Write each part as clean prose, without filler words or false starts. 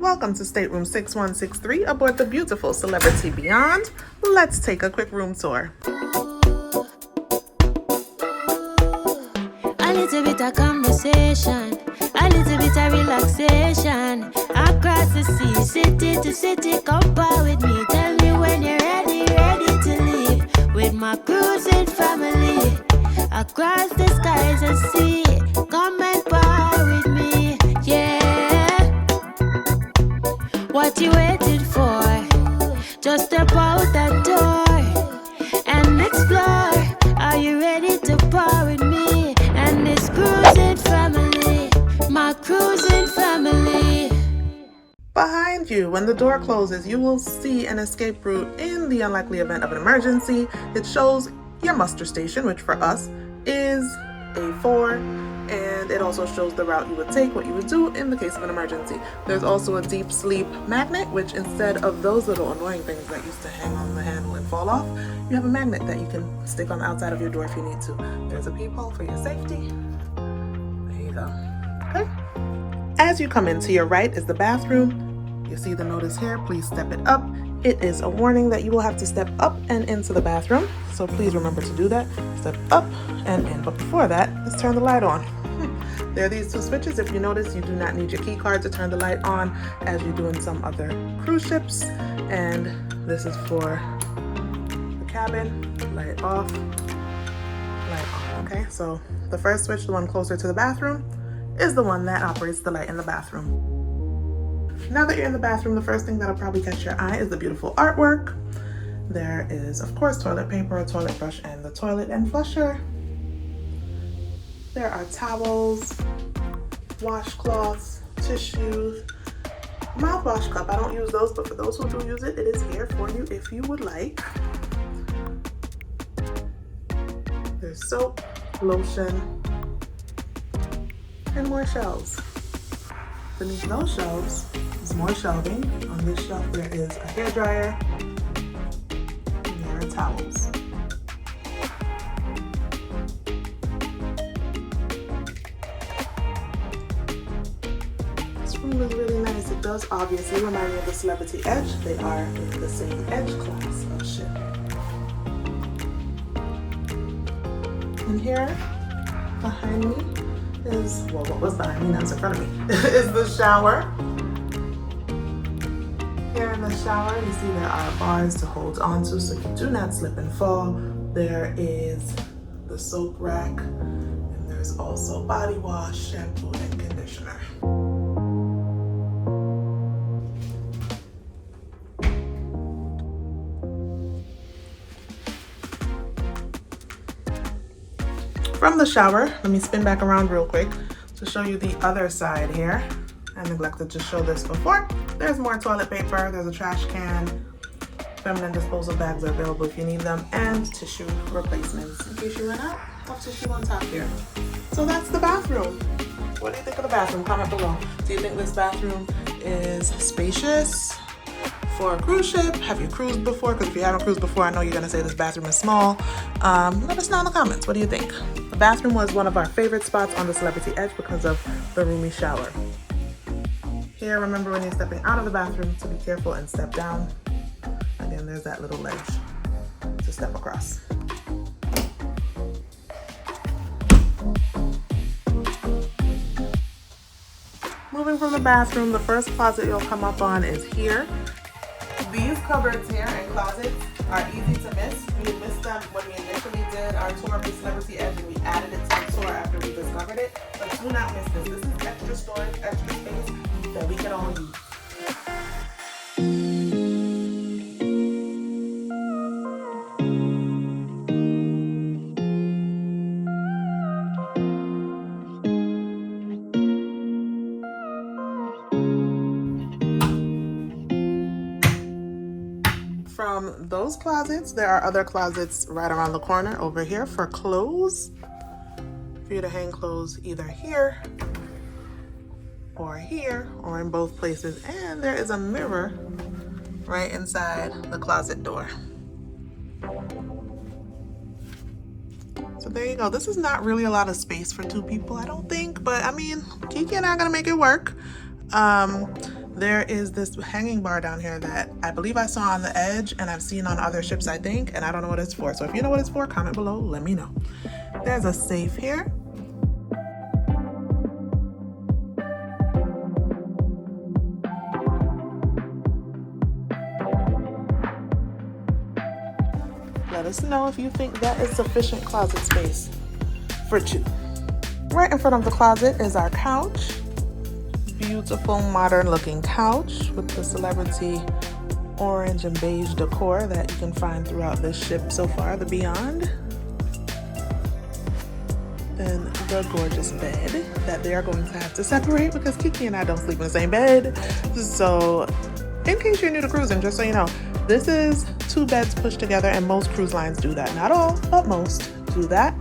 Welcome to Stateroom 6163 aboard the beautiful Celebrity Beyond. Let's take a quick room tour. A little bit of conversation, a little bit of relaxation. Across the sea, city to city, come par with me. Tell me when you're ready to leave. With my cruising family, across the skies and sea. Come and par with me, yeah. What you waiting for? Just step out that door and explore. Are you ready to par with me and this cruising family? My cruising family. Behind you, when the door closes, you will see an escape route in the unlikely event of an emergency. It shows your muster station, which for us is A4, and it also shows the route you would take, what you would do in the case of an emergency. There's also a deep sleep magnet, which instead of those little annoying things that used to hang on the handle and fall off, you have a magnet that you can stick on the outside of your door if you need to. There's a peephole for your safety. There you go. Okay. As you come in, to your right is the bathroom. You see the notice here, please step it up. It is a warning that you will have to step up and into the bathroom, so please remember to do that. Step up and in, but before that, let's turn the light on. There are these two switches. If you notice, you do not need your key card to turn the light on as you do in some other cruise ships, and this is for the cabin. Light off, light on. Okay, so the first switch, the one closer to the bathroom, is the one that operates the light in the bathroom. Now that you're in the bathroom, the first thing that'll probably catch your eye is the beautiful artwork. There is, of course, toilet paper, a toilet brush, and the toilet and flusher. There are towels, washcloths, tissues, mouthwash cup. I don't use those, but for those who do use it, it is here for you if you would like. There's soap, lotion, and more shelves. Beneath those shelves is more shelving. On this shelf there is a hairdryer, and there are towels. This room is really nice. It does obviously remind me of the Celebrity Edge. They are in the same Edge class of ship. And here, behind me, is, well, what was behind me, now it's in front of me, is the shower. Here in the shower, you see there are bars to hold onto so you do not slip and fall. There is the soap rack, and there's also body wash, shampoo, and conditioner. From the shower, let me spin back around real quick to show you the other side here. I neglected to show this before. There's more toilet paper, there's a trash can, feminine disposal bags are available if you need them, and tissue replacements in case you run out of tissue on top here. So that's the bathroom. What do you think of the bathroom? Comment below. Do you think this bathroom is spacious for a cruise ship? Have you cruised before? Because if you haven't cruised before, I know you're gonna say this bathroom is small. Let us know in the comments. What do you think? The bathroom was one of our favorite spots on the Celebrity Edge because of the roomy shower. Here, remember when you're stepping out of the bathroom to be careful and step down. Again, there's that little ledge to step across. Moving from the bathroom, the first closet you'll come up on is here. These cupboards here and closets are easy to miss. We missed them when we initially did our tour of the Celebrity Edge, and we added it to the tour after we discovered it. But do not miss this. This is extra storage, extra space that we can all use. From those closets, there are other closets right around the corner over here for clothes. For you to hang clothes either here or here or in both places. And there is a mirror right inside the closet door. So there you go. This is not really a lot of space for two people, I don't think, but I mean, Kiki and I are gonna make it work. there is this hanging bar down here that I believe I saw on the Edge and I've seen on other ships, I think, and I don't know what it's for. So if you know what it's for, comment below, let me know. There's a safe here. Let us know if you think that is sufficient closet space for two. Right in front of the closet is our couch. Beautiful modern looking couch with the celebrity orange and beige decor that you can find throughout this ship so far, the Beyond. Then the gorgeous bed that they are going to have to separate because Kiki and I don't sleep in the same bed. So in case you're new to cruising, just so you know, this is 2 beds pushed together, and most cruise lines do that. Not all, but most do that.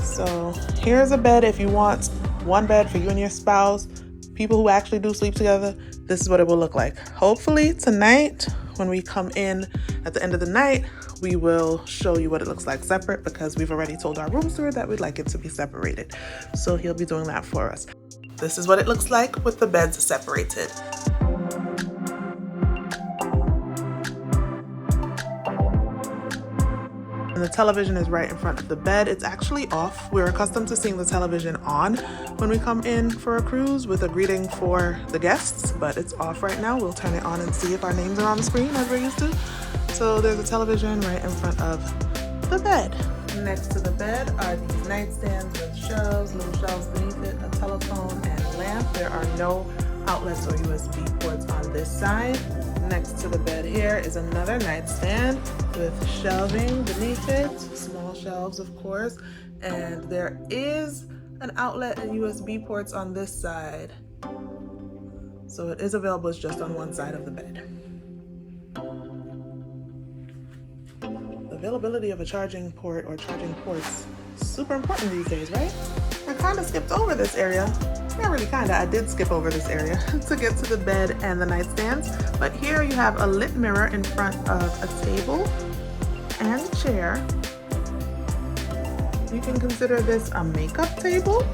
So here's a bed if you want one bed for you and your spouse, people who actually do sleep together. This is what it will look like. Hopefully tonight, when we come in at the end of the night, we will show you what it looks like separate, because we've already told our room steward that we'd like it to be separated. So he'll be doing that for us. This is what it looks like with the beds separated. And the television is right in front of the bed. It's actually off. We're accustomed to seeing the television on when we come in for a cruise with a greeting for the guests, but it's off right now. We'll turn it on and see if our names are on the screen as we're used to. So there's a television right in front of the bed. Next to the bed are these nightstands with shelves, little shelves beneath it, a telephone and lamp. There are no outlets or USB ports on this side. Next to the bed here is another nightstand with shelving beneath it, small shelves of course, and there is an outlet and USB ports on this side. So it is available, it's just on one side of the bed. The availability of a charging port or charging ports is super important these days, right? I kind of skipped over this area. Not really kinda, I did skip over this area to get to the bed and the nightstands. But here you have a lit mirror in front of a table and a chair. You can consider this a makeup table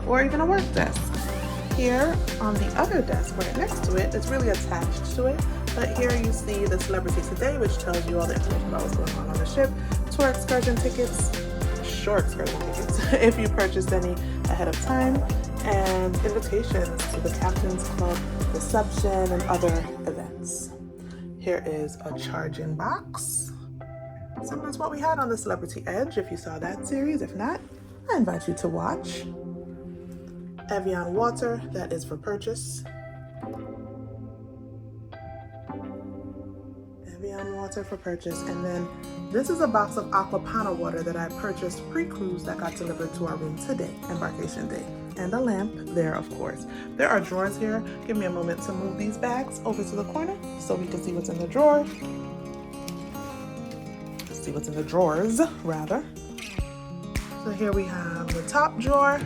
or even a work desk. Here on the other desk right next to it, it's really attached to it, but here you see the Celebrity Today, which tells you all the information about what's going on the ship, tour excursion tickets, short excursion tickets if you purchased any ahead of time, and invitations to the Captain's Club reception and other events. Here is a charging box. Similar to what we had on the Celebrity Edge, if you saw that series. If not, I invite you to watch. Evian water, that is for purchase. Evian water for purchase. And then this is a box of Aquapana water that I purchased pre-cruise that got delivered to our room today, embarkation day. And a lamp there, of course. There are drawers here. Give me a moment to move these bags over to the corner so we can see what's in the drawer. Let's see what's in the drawers, rather. So here we have the top drawer,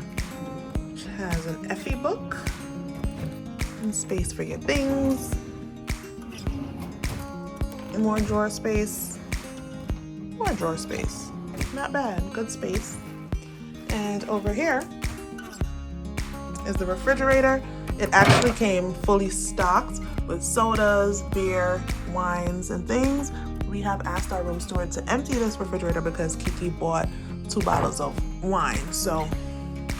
which has an Effie book and space for your things. And more drawer space. More drawer space. Not bad, good space. And over here is the refrigerator. It actually came fully stocked with sodas, beer, wines, and things. We have asked our room steward to empty this refrigerator because Kiki bought 2 bottles of wine, so,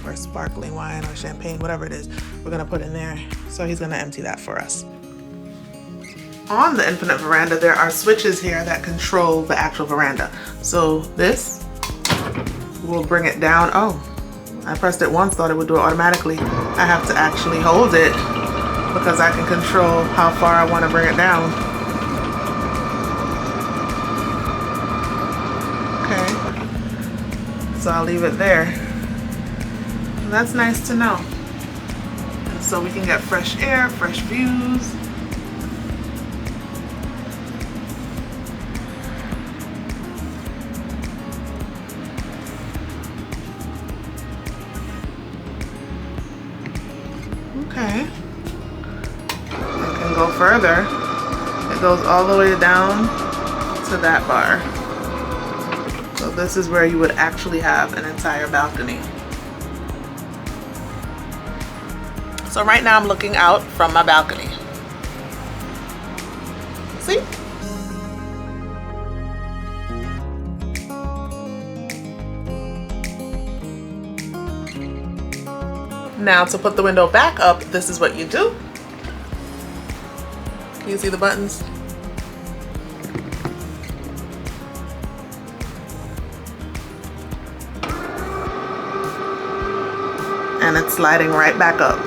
or sparkling wine or champagne, whatever it is, we're gonna put in there. So he's gonna empty that for us. On the Infinite Veranda, there are switches here that control the actual veranda. So this will bring it down. Oh, I pressed it once, thought it would do it automatically. I have to actually hold it because I can control how far I want to bring it down. Okay, so I'll leave it there. That's nice to know. So we can get fresh air, fresh views. Okay, I can go further. It goes all the way down to that bar. So this is where you would actually have an entire balcony. So right now I'm looking out from my balcony. See? Now to put the window back up, this is what you do. Can you see the buttons? And it's sliding right back up.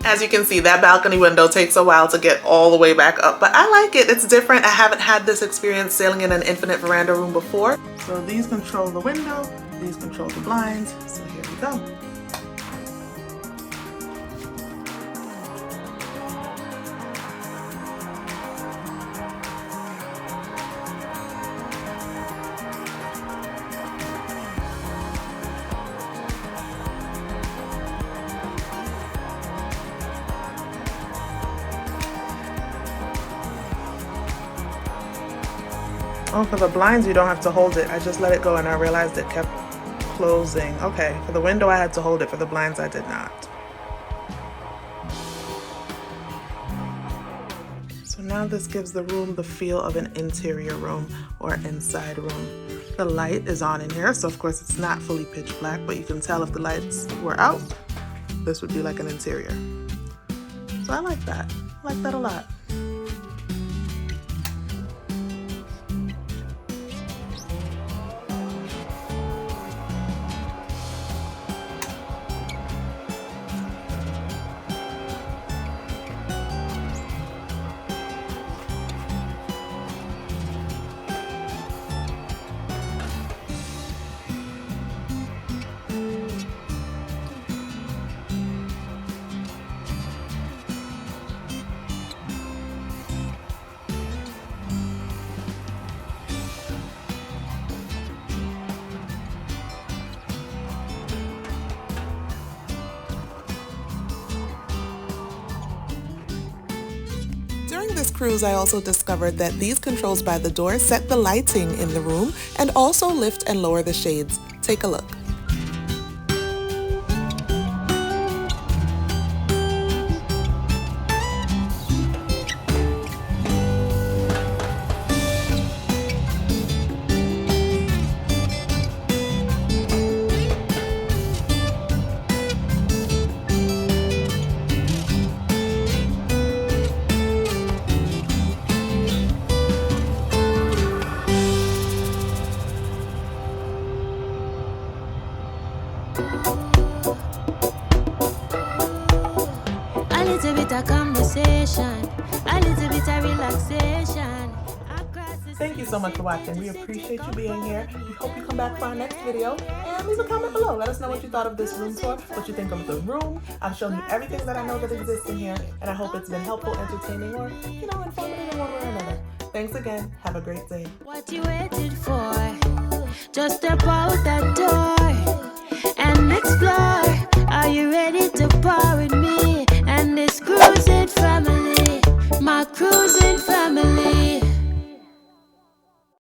As you can see, that balcony window takes a while to get all the way back up, but I like it. It's different. I haven't had this experience sailing in an infinite veranda room before. So these control the window, these control the blinds. So here we go. Oh, for the blinds, you don't have to hold it. I just let it go and I realized it kept closing. Okay, for the window, I had to hold it. For the blinds, I did not. So now this gives the room the feel of an interior room or inside room. The light is on in here, so of course it's not fully pitch black, but you can tell if the lights were out, this would be like an interior. So I like that. I like that a lot. During this cruise, I also discovered that these controls by the door set the lighting in the room and also lift and lower the shades. Take a look. A little bit of conversation, a little bit of relaxation. Thank you so much for watching. We appreciate you being here. We hope you come back for our next video. And leave a comment below. Let us know what you thought of this room tour, what you think of the room. I've shown you everything that I know that exists in here, and I hope it's been helpful, entertaining, or, informative in one way or another. Thanks again. Have a great day. What you waited for? Just step out that door.